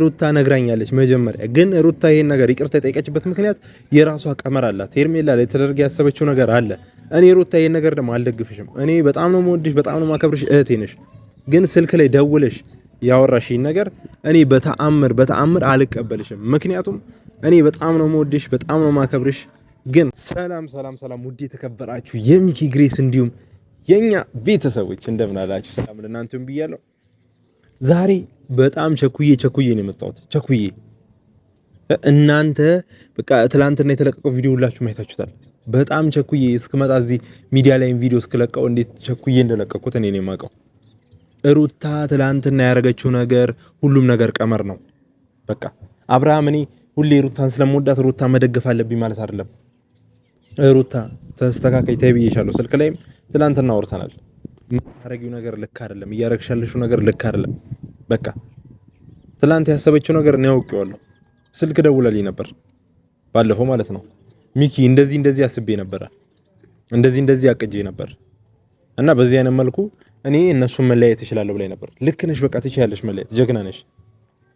ሩታ ነግራኛለች መጀመሪያ ግን ሩታ ይሄን ነገር ይቅርታ የጠየቀችበት ምክንያት የራሷ ቀመር አላት ሄርሜላ ላይ ተደርጋ ያሰበችው ነገር አለ እኔ ሩታ ይሄን ነገር ደግሞ አልደግፍሽም እኔ በጣም ነው የምወድሽ በጣም ነው ማከብርሽ እህቴ ነሽ ግን ስልክ ላይ ደውለሽ ያወራሽኝ ነገር እኔ በተአምር አልቀበልሽም ምክንያቱም እኔ በጣም ነው የምወድሽ በጣም ነው ማከብርሽ ግን ሰላም ውድ የተከበራችሁ የሚኪ ግሬስ እንዲሁም የኛ ቤተሰቦች እንደምን አላችሁ ሰላም ለእናንተም ብያለሁ ዛሬ በጣም ቸኩዬ ነው የመጣሁት ቸኩዬ እናንተ በቃ ትላንትና የተለቀቀው ቪዲዮ ሁላችሁ ማየታችሁታል በጣም ቸኩዬ እስከመጣ እዚህ ሚዲያ ላይ ቪዲዮ እስከለቀው እንዴት ቸኩዬ እንደለቀቁት እኔ ነኝ የማውቀው ሩታ ትላንትና ያደረገችው ነገር ሁሉም ነገር ቀመር ነው በቃ አብርሃም እኔ ሁሌ ሩታን ስለምወዳት ሩታ መደገፍ አለብኝ ማለት አይደለም ሩታ ተስተካካይ ተይብዬሻለሁ ስልክ ላይም ትላንትና ወርተናል ማረጊው ነገር ልክ አይደለም እያረግሻለሽው ነገር ልክ አይደለም በቃ ትላንት ያሰበችው ነገር ነው ያውቀዋለሁ ስልክ ደውላልኝ ነበር ባለፈው ማለት ነው ሚኪ እንደዚህ አስቤ ነበር እንደዚህ አቅጄ ነበር እና በዚህ አይነት መልኩ እኔ እነሱን መለያየት እችላለሁ ብላይ ነበር ልክ ነሽ በቃ ትችያለሽ መለያየት ጀግና ነሽ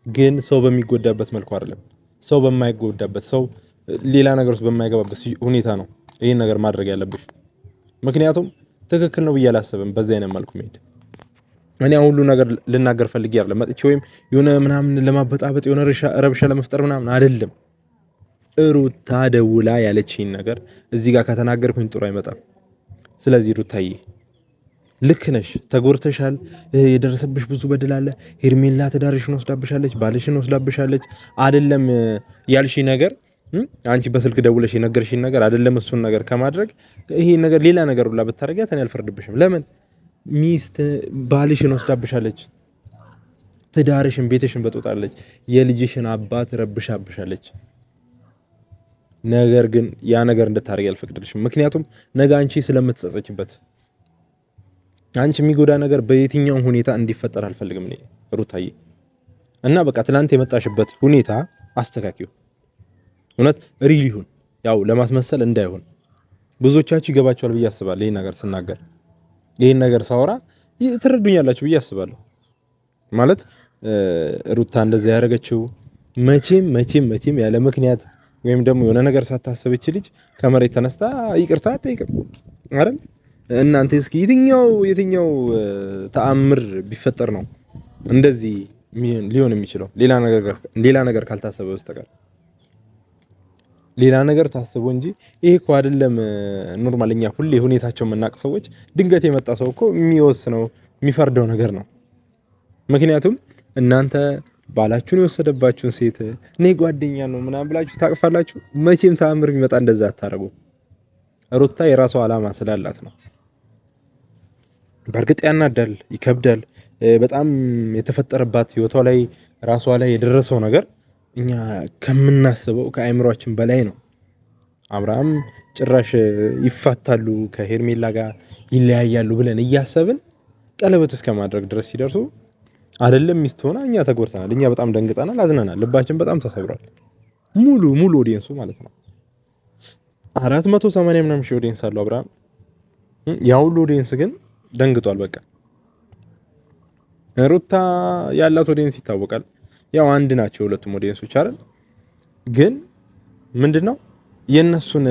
ግን ሰው በሚጎዳበት መልኩ አይደለም ሰው በማይጎዳበት ሰው ሌላ ነገር ውስጥ በማይገባበት ሁኔታ ነው ይሄን ነገር ማድረግ ያለብሽ ምክንያቱም ትክክል ነው ብዬ አላስብም በዚህ አይነት መልኩ መሄድ እኔ ሁሉ ነገር ልናገር ፈልጌ አይደለም መጥቼ ወይም የሆነ ምናምን ለማበጣበጥ የሆነ ረብሻ ለመፍጠር ምናምን አይደለም ሩታ ደውላ ያለችኝ ነገር እዚህ ጋር ከተናገርኩኝ ጥሩ አይመጣም ስለዚህ ሩታዬ ልክ ነሽ ተጎርተሻል የደረሰብሽ ብዙ በደል አለ ሄርሜላ ተዳርሽን ወስዳብሻለች ባልሽን ወስዳብሻለች አይደለም ያልሽ ነገር አንቺ በስልክ ደውለሽ የነገርሽኝ ነገር አይደለም እሱን ነገር ከማድረግ ይሄ ነገር ሌላ ነገር ሁላ ብታረጋት እኔ አልፈርድብሽም ለምን ሚስት ባልሽን ወስዳብሻለች ትዳርሽን ቤትሽን በጥጣለች የልጅሽን አባት ረብሻብሻለች ነገር ግን ያ ነገር እንድታረጊ አልፈቅድልሽም ምክንያቱም ነገ አንቺ ስለምትጸጸችበት አንቺ የሚጎዳ ነገር በየትኛው ሁኔታ እንዲፈጠር አልፈልግም እኔ ሩታዬ እና በቃ ትላንት የመጣሽበት ሁኔታ አስተካክዩ እውነት ሪል ይሁን ያው ለማስመሰል እንዳይሆን ብዙዎቻችሁ ይገባችኋል ብዬ አስባለሁ ይሄን ነገር ስናገር ይሄን ነገር ሳወራ ትረዱኛላችሁ ብዬ አስባለሁ ማለት ሩታ እንደዚህ ያደረገችው መቼም ያለ ምክንያት ወይም ደግሞ የሆነ ነገር ሳታስብ ልጅ ከመሬት ተነስታ ይቅርታ አትጠይቅም አይደል እናንተ እስኪ የትኛው ተአምር ቢፈጠር ነው እንደዚህ ሊሆን የሚችለው ሌላ ነገር ካልታሰበ በስተቀር ሌላ ነገር ታስቦ እንጂ ይሄ እኮ አይደለም ኖርማልኛ ሁሌ ሁኔታቸው መናቅ ሰዎች ድንገት የመጣ ሰው እኮ የሚወስነው የሚፈርደው ነገር ነው ምክንያቱም እናንተ ባላችሁን የወሰደባችሁን ሴት እኔ ጓደኛ ነው ምናምን ብላችሁ ታቅፋላችሁ መቼም ተአምር ቢመጣ እንደዛ አታረጉ ሩታ የራሷ አላማ ስላላት ነው በርግጥ ያናዳል ይከብዳል በጣም የተፈጠረባት ህይወቷ ላይ ራሷ ላይ የደረሰው ነገር እኛ ከምናስበው ከአይምሮአችን በላይ ነው አብርሃም ጭራሽ ይፋታሉ ከሄርሜላ ጋር ይለያያሉ ብለን እያሰብን ቀለበት እስከማድረግ ድረስ ሲደርሱ አይደለም ሚስት ሆና እኛ ተጎርተናል እኛ በጣም ደንግጠናል አዝነናል ልባችን በጣም ተሰብሯል ሙሉ ኦዲየንሱ ማለት ነው 480 ምናምን ሺህ ኦዲየንስ አለው አብርሃም ያው ሁሉ ኦዲየንስ ግን ደንግጧል በቃ ሩታ ያላት ኦዲየንስ ይታወቃል ያው አንድ ናቸው ሁለቱም ኦዲየንሶች አይደል ግን ምንድነው የነሱን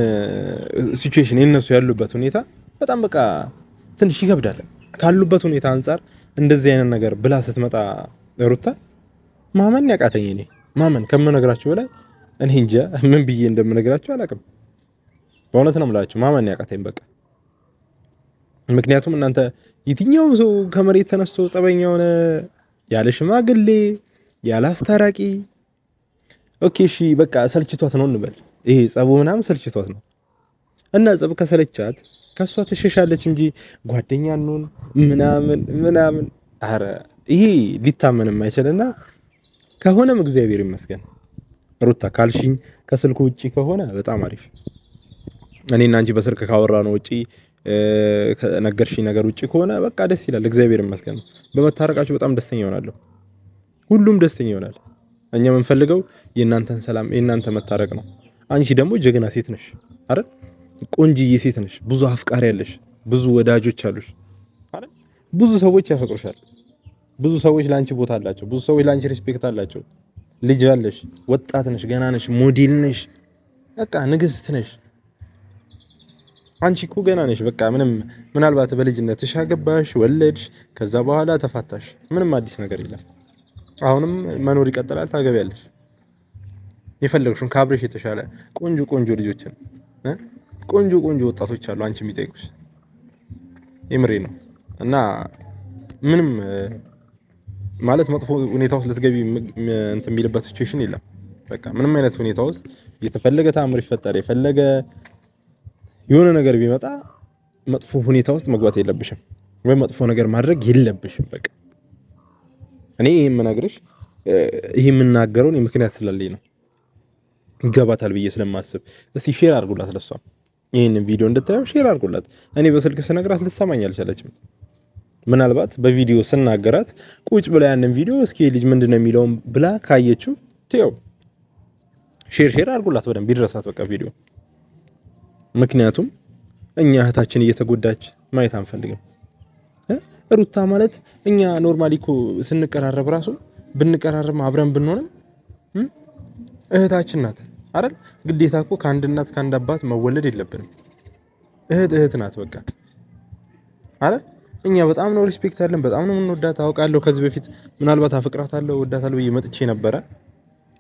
ሲቹዌሽን የነሱ ያሉበት ሁኔታ በጣም በቃ ትንሽ ይከብዳል ካሉበት ሁኔታ አንፃር እንደዚህ አይነት ነገር ብላ ስትመጣ ሩታ ማመን ያቃተኝ እኔ ማመን ከምነግራችሁ በላይ እኔ እንጃ ምን ብዬ እንደምነግራችሁ አላውቅም በእውነት ነው የምላችሁ ማመን ያቃተኝ በቃ ምክንያቱም እናንተ የትኛው ሰው ከመሬት ተነስቶ ጸበኛ ሆነ ያለ ሽማግሌ ያለ አስታራቂ ኦኬ እሺ በቃ ሰልችቷት ነው እንበል ይሄ ጸቡ ምናምን ሰልችቷት ነው እና ጸብ ከሰለቻት ከሷ ተሸሻለች እንጂ ጓደኛ ነው ምናምን አረ ይሄ ሊታመን የማይችልና ከሆነም እግዚአብሔር ይመስገን ሩታ ካልሽኝ ከስልኩ ውጪ ከሆነ በጣም አሪፍ እኔና አንቺ በስልክ ካወራ ነው ውጪ ከነገርሽኝ ነገር ውጪ ከሆነ በቃ ደስ ይላል እግዚአብሔር ይመስገን በመታረቃችሁ በጣም ደስተኛ ሆናለሁ ሁሉም ደስተኛ ይሆናል እኛ የምንፈልገው የእናንተን ሰላም የእናንተ መታረቅ ነው አንቺ ደግሞ ጀግና ሴት ነሽ አይደል ቆንጂዬ ሴት ነሽ ብዙ አፍቃሪ ያለሽ ብዙ ወዳጆች አሉሽ አይደል ብዙ ሰዎች ያፈቅሩሻል ብዙ ሰዎች ላንቺ ቦታ አላቸው ብዙ ሰዎች ላንቺ ሪስፔክት አላቸው ልጅ አለሽ፣ ወጣት ነሽ፣ ገና ነሽ፣ ሞዴል ነሽ፣ በቃ ንግስት ነሽ። አንቺ እኮ ገና ነሽ። በቃ ምናልባት በልጅነትሽ አገባሽ፣ ወለድሽ፣ ከዛ በኋላ ተፋታሽ። ምንም አዲስ ነገር የለም። አሁንም መኖር ይቀጥላል። ታገቢያለሽ። የፈለግሽውን ከአብረሽ የተሻለ ቆንጆ ልጆችን ቆንጆ ወጣቶች አሉ አንቺ የሚጠይቁሽ። የምሬ ነው። እና ምንም ማለት መጥፎ ሁኔታ ውስጥ ልትገቢ እንትን የሚልበት ሲቹዌሽን የለም። በቃ ምንም አይነት ሁኔታ ውስጥ የተፈለገ ተአምር ይፈጠር የፈለገ የሆነ ነገር ቢመጣ መጥፎ ሁኔታ ውስጥ መግባት የለብሽም ወይ መጥፎ ነገር ማድረግ የለብሽም። በቃ እኔ የምነግርሽ ይሄ የምናገረውን ምክንያት ስላለኝ ነው። ይገባታል ብዬ ስለማስብ እስቲ ሼር አድርጉላት። ለሷ ይሄንን ቪዲዮ እንድታየው ሼር አድርጉላት። እኔ በስልክ ስነግራት ልትሰማኝ አልቻለችም። ምናልባት በቪዲዮ ስናገራት ቁጭ ብላ ያንን ቪዲዮ እስኪ ልጅ ምንድነው የሚለው ብላ ካየችው ትየው ሼር አድርጉላት። በደንብ ይድረሳት በቃ ቪዲዮ። ምክንያቱም እኛ እህታችን እየተጎዳች ማየት አንፈልግም። ሩታ ማለት እኛ ኖርማሊ እኮ ስንቀራረብ ራሱ ብንቀራረብ አብረን ብንሆንም እህታችን ናት አይደል? ግዴታ እኮ ከአንድ እናት ከአንድ አባት መወለድ የለብንም። እህት ናት በቃ አይደል? እኛ በጣም ነው ሪስፔክት ያለን፣ በጣም ነው የምንወዳት። አውቃለሁ ከዚህ በፊት ምናልባት አፍቅራታለሁ ወዳታለሁ ብዬ መጥቼ ነበረ።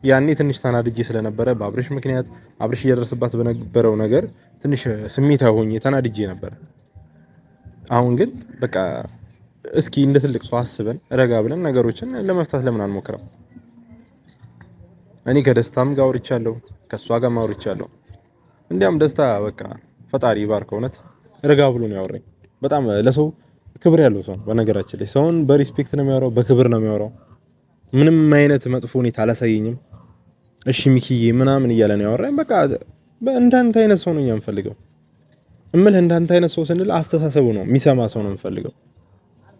ያኔ ትንሽ ተናድጄ ስለነበረ በአብርሽ ምክንያት አብርሽ እየደረሰባት በነበረው ነገር ትንሽ ስሜታዊ ሆኜ ተናድጄ ነበር። አሁን ግን በቃ እስኪ እንደ ትልቅ ሰው አስበን ረጋ ብለን ነገሮችን ለመፍታት ለምን አንሞክረም? እኔ ከደስታም ጋር አውርቻለሁ፣ ከሷ ጋር አውርቻለሁ። እንዲያም ደስታ በቃ ፈጣሪ ይባርከው። እውነት ረጋ ብሎ ነው ያወራኝ። በጣም ለሰው ክብር ያለው ሰው በነገራችን ላይ ሰውን በሪስፔክት ነው የሚያወራው፣ በክብር ነው የሚያወራው። ምንም አይነት መጥፎ ሁኔታ አላሳየኝም። እሺ ሚኪዬ ምናምን እያለ ነው ያወራኝ። በቃ እንዳንተ አይነት ሰው ነው የምፈልገው። እንዳንተ አይነት ሰው ስንል አስተሳሰቡ ነው የሚሰማ ሰው ነው የምፈልገው።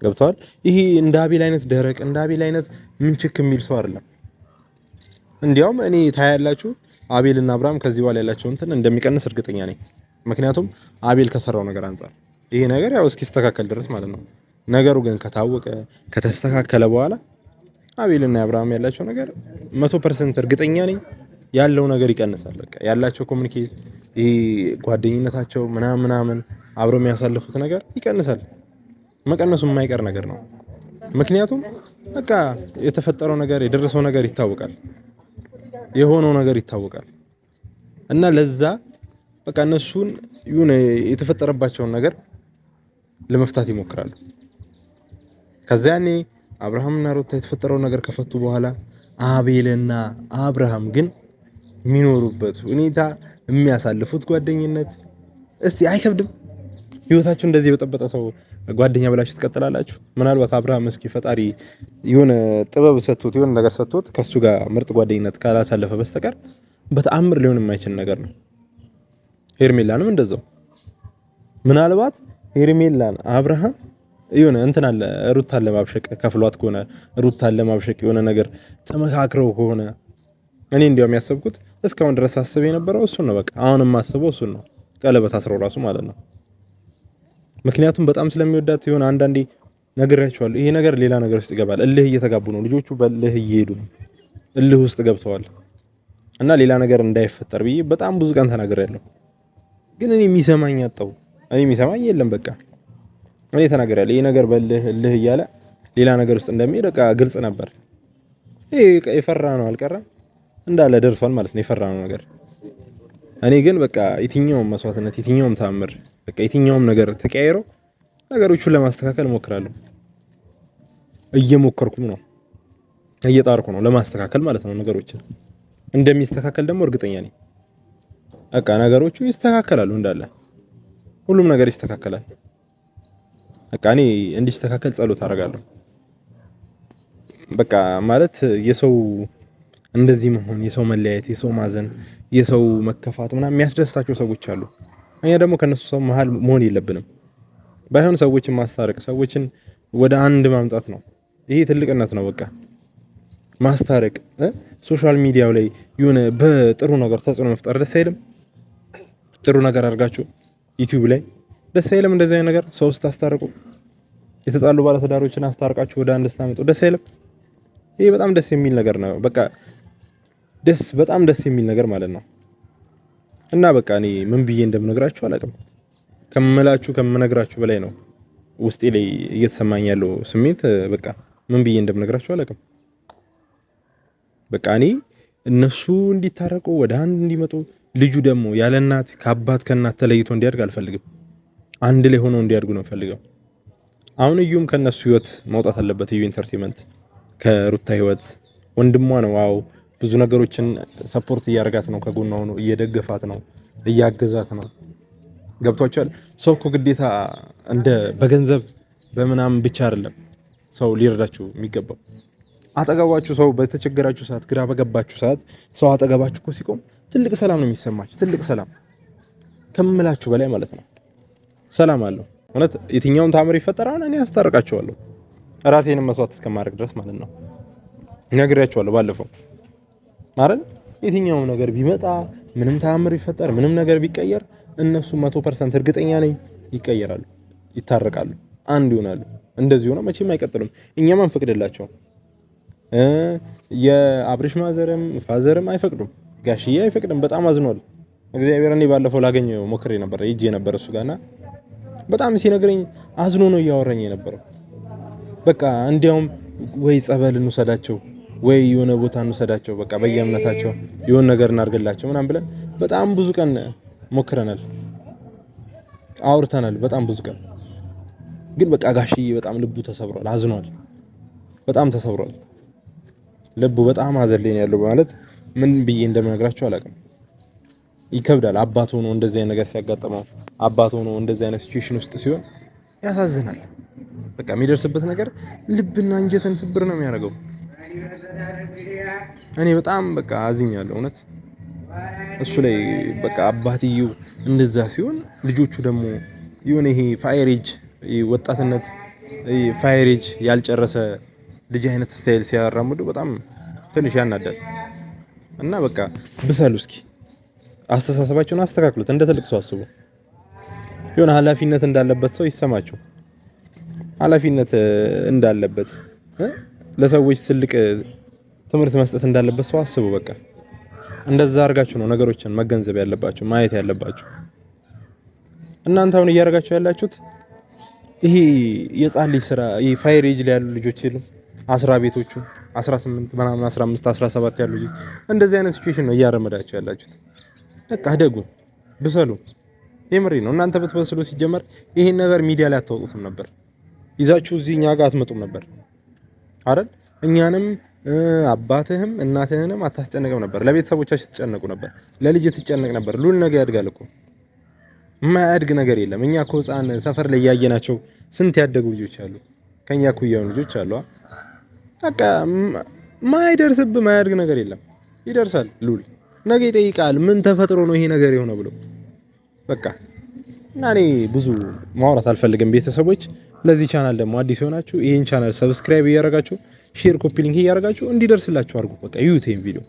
ገብቷል? ይሄ እንደ አቤል አይነት ደረቅ እንደ አቤል አይነት ምንችክ የሚል ሰው አይደለም። እንዲያውም እኔ ታያላችሁ አቤልና አብርሃም ከዚህ በኋላ ያላቸው እንትን እንደሚቀንስ እርግጠኛ ነኝ። ምክንያቱም አቤል ከሰራው ነገር አንፃር ይሄ ነገር ያው እስኪስተካከል ድረስ ማለት ነው። ነገሩ ግን ከታወቀ ከተስተካከለ በኋላ አቤልና አብርሃም ያላቸው ነገር 100% እርግጠኛ ነኝ ያለው ነገር ይቀንሳል። በቃ ያላቸው ኮሙኒኬት ይሄ ጓደኝነታቸው ምናምን አብረው የሚያሳልፉት ነገር ይቀንሳል። መቀነሱ የማይቀር ነገር ነው። ምክንያቱም በቃ የተፈጠረው ነገር የደረሰው ነገር ይታወቃል፣ የሆነው ነገር ይታወቃል። እና ለዛ በቃ እነሱን የተፈጠረባቸውን ነገር ለመፍታት ይሞክራሉ። ከዛኔ አብርሃምና ሩታ የተፈጠረው ነገር ከፈቱ በኋላ አቤልና አብርሃም ግን የሚኖሩበት ሁኔታ የሚያሳልፉት ጓደኝነት እስቲ አይከብድም? ህይወታችሁ እንደዚህ የበጠበጠ ሰው ጓደኛ ብላችሁ ትቀጥላላችሁ? ምናልባት አብርሃም እስኪ ፈጣሪ የሆነ ጥበብ ሰጥቶት የሆነ ነገር ሰጥቶት ከሱ ጋር ምርጥ ጓደኝነት ካላሳለፈ በስተቀር በተአምር ሊሆን የማይችል ነገር ነው። ሄርሜላንም እንደዛው። ምናልባት ሄርሜላን አብርሃም የሆነ እንትን አለ ሩታን ለማብሸቅ ከፍሏት ከሆነ ሩታን ለማብሸቅ የሆነ ነገር ተመካክረው ከሆነ እኔ እንዲያውም ያሰብኩት እስካሁን ድረስ አስበው የነበረው እሱን ነው። በቃ አሁንም ማስበው እሱን ነው። ቀለበት አስረው ራሱ ማለት ነው። ምክንያቱም በጣም ስለሚወዳት የሆነ አንዳንዴ ነግሬያቸዋለሁ። ይሄ ነገር ሌላ ነገር ውስጥ ይገባል። እልህ እየተጋቡ ነው ልጆቹ፣ በእልህ እየሄዱ ነው። እልህ ውስጥ ገብተዋል እና ሌላ ነገር እንዳይፈጠር ብዬ በጣም ብዙ ቀን ተናግሬያለሁ። ግን እኔ የሚሰማኝ አጣው። እኔ የሚሰማኝ የለም። በቃ እኔ ተናግሬያለሁ። ይሄ ነገር በእልህ እያለ ሌላ ነገር ውስጥ እንደሚሄድ በቃ ግልጽ ነበር። ይሄ የፈራ ነው አልቀረም እንዳለ ደርሷል ማለት ነው የፈራነው ነገር። እኔ ግን በቃ የትኛውም መስዋዕትነት የትኛውም ተአምር በቃ የትኛውም ነገር ተቀያይሮ ነገሮቹን ለማስተካከል እሞክራለሁ። እየሞከርኩም ነው፣ እየጣርኩ ነው ለማስተካከል ማለት ነው። ነገሮችን እንደሚስተካከል ደግሞ እርግጠኛ ነኝ። በቃ ነገሮቹ ይስተካከላሉ፣ እንዳለ ሁሉም ነገር ይስተካከላል። በቃ እኔ እንዲስተካከል ጸሎት አደርጋለሁ። በቃ ማለት የሰው እንደዚህ መሆን፣ የሰው መለያየት፣ የሰው ማዘን፣ የሰው መከፋት ምናምን የሚያስደስታቸው ሰዎች አሉ። እኛ ደግሞ ከነሱ ሰው መሃል መሆን የለብንም። ባይሆን ሰዎችን ማስታረቅ፣ ሰዎችን ወደ አንድ ማምጣት ነው። ይሄ ትልቅነት ነው። በቃ ማስታረቅ። ሶሻል ሚዲያው ላይ የሆነ በጥሩ ነገር ተጽዕኖ መፍጠር ደስ አይልም? ጥሩ ነገር አድርጋችሁ ዩቲዩብ ላይ ደስ አይልም? እንደዚህ አይነት ነገር ሰው ስታስታርቁ፣ የተጣሉ ባለትዳሮችን አስታርቃችሁ ወደ አንድ ስታመጡ ደስ አይልም? ይሄ በጣም ደስ የሚል ነገር ነው። በቃ በጣም ደስ የሚል ነገር ማለት ነው። እና በቃ እኔ ምን ብዬ እንደምነግራችሁ አላውቅም። ከምነግራችሁ በላይ ነው ውስጤ ላይ እየተሰማኝ ያለው ስሜት። በቃ ምን ብዬ እንደምነግራችሁ አላውቅም። በቃ እኔ እነሱ እንዲታረቁ ወደ አንድ እንዲመጡ፣ ልጁ ደግሞ ያለ እናት ከእናት ተለይቶ እንዲያድግ አልፈልግም። አንድ ላይ ሆነው እንዲያድጉ ነው ፈልገው። አሁን እዩም ከነሱ ህይወት መውጣት አለበት። እዩ ኢንተርቴይንመንት ከሩታ ህይወት ወንድሟ ነው። አዎ ብዙ ነገሮችን ሰፖርት እያደረጋት ነው፣ ከጎኗ ሆኖ እየደገፋት ነው፣ እያገዛት ነው። ገብቷቸዋል። ሰው እኮ ግዴታ እንደ በገንዘብ በምናምን ብቻ አይደለም ሰው ሊረዳችሁ የሚገባው። አጠገባችሁ ሰው በተቸገራችሁ ሰዓት፣ ግራ በገባችሁ ሰዓት ሰው አጠገባችሁ እኮ ሲቆም ትልቅ ሰላም ነው የሚሰማችሁ። ትልቅ ሰላም ከምላችሁ በላይ ማለት ነው። ሰላም አለው እውነት። የትኛውም ታምር ይፈጠራል፣ እኔ አስታርቃቸዋለሁ ራሴንም መስዋዕት እስከማድረግ ድረስ ማለት ነው። ነግሬያቸዋለሁ ባለፈው ማለት የትኛውም ነገር ቢመጣ፣ ምንም ታምር ይፈጠር፣ ምንም ነገር ቢቀየር እነሱ 100% እርግጠኛ ነኝ ይቀየራሉ፣ ይታረቃሉ፣ አንድ ይሆናሉ። እንደዚህ ሆነ መቼም አይቀጥሉም። እኛም አንፈቅድላቸውም። የአብርሽ ማዘርም ፋዘርም አይፈቅዱም። ጋሽዬ አይፈቅድም። በጣም አዝኗል። እግዚአብሔር እኔ ባለፈው ላገኘው ሞክሬ ነበር፣ ሂጄ ነበር እሱ ጋርና በጣም ሲነግረኝ አዝኖ ነው እያወራኝ የነበረው። በቃ እንዲያውም ወይ ጸበል እንውሰዳቸው ወይ የሆነ ቦታ እንውሰዳቸው፣ በቃ በየእምነታቸው የሆነ ነገር እናርግላቸው ምናምን ብለን በጣም ብዙ ቀን ሞክረናል፣ አውርተናል በጣም ብዙ ቀን። ግን በቃ ጋሽዬ በጣም ልቡ ተሰብሯል፣ አዝኗል፣ በጣም ተሰብሯል። ልቡ በጣም አዘለኝ ያለው ማለት ምን ብዬ እንደምነግራችሁ አላውቅም። ይከብዳል። አባት ሆኖ እንደዚህ አይነት ነገር ሲያጋጥመው፣ አባት ሆኖ እንደዚህ አይነት ሲቹዌሽን ውስጥ ሲሆን ያሳዝናል። በቃ የሚደርስበት ነገር ልብና አንጀትን ስብር ነው የሚያደርገው። እኔ በጣም በቃ አዝኛለሁ እውነት እሱ ላይ። በቃ አባትየው እንደዛ ሲሆን ልጆቹ ደግሞ የሆነ ይሄ ፋየሬጅ ወጣትነት ፋየሬጅ ያልጨረሰ ልጅ አይነት ስታይል ሲያራምዱ በጣም ትንሽ ያናዳል። እና በቃ ብሰሉ እስኪ አስተሳሰባችሁን አስተካክሉት። እንደ ትልቅ ሰው አስቡ። የሆነ ኃላፊነት እንዳለበት ሰው ይሰማችሁ። ኃላፊነት እንዳለበት ለሰዎች ትልቅ ትምህርት መስጠት እንዳለበት ሰው አስቡ። በቃ እንደዛ አድርጋችሁ ነው ነገሮችን መገንዘብ ያለባችሁ፣ ማየት ያለባችሁ። እናንተ አሁን እያደረጋችሁ ያላችሁት ይሄ የጻን ልጅ ስራ። ይሄ ፋየር ኤጅ ላይ ያሉ ልጆች የሉም 10 ቤቶቹ 18 ምናምን 15 17 ያሉ ልጆች እንደዚህ አይነት ሲቹዌሽን ነው እያረመዳችሁ ያላችሁት። በቃ አደጉ፣ ብሰሉ። የምሬ ነው። እናንተ ብትበስሉ ሲጀመር ይሄን ነገር ሚዲያ ላይ አታወጡትም ነበር። ይዛችሁ እዚህ እኛ ጋር አትመጡም ነበር አይደል? እኛንም አባትህም እናትህንም አታስጨንቅም ነበር። ለቤተሰቦቻችሁ ትጨነቁ ነበር፣ ለልጅ ትጨነቅ ነበር። ሉል ነገር ያድጋል እኮ የማያድግ ነገር የለም። እኛ እኮ ህፃን ሰፈር ላይ ያየናቸው ስንት ያደጉ ልጆች አሉ፣ ከኛ እኮ ያው ልጆች አሉ። በቃ ማያድግ ነገር የለም። ይደርሳል። ሉል ነገ ይጠይቃል፣ ምን ተፈጥሮ ነው ይሄ ነገር የሆነው ብሎ። በቃ እና እኔ ብዙ ማውራት አልፈልግም። ቤተሰቦች ለዚህ ቻናል ደግሞ አዲስ ሆናችሁ ይሄን ቻናል ሰብስክራይብ እያደረጋችሁ ሼር፣ ኮፒ ሊንክ እያደረጋችሁ እንዲደርስላችሁ አድርጉ። በቃ ዩቲዩብ ቪዲዮ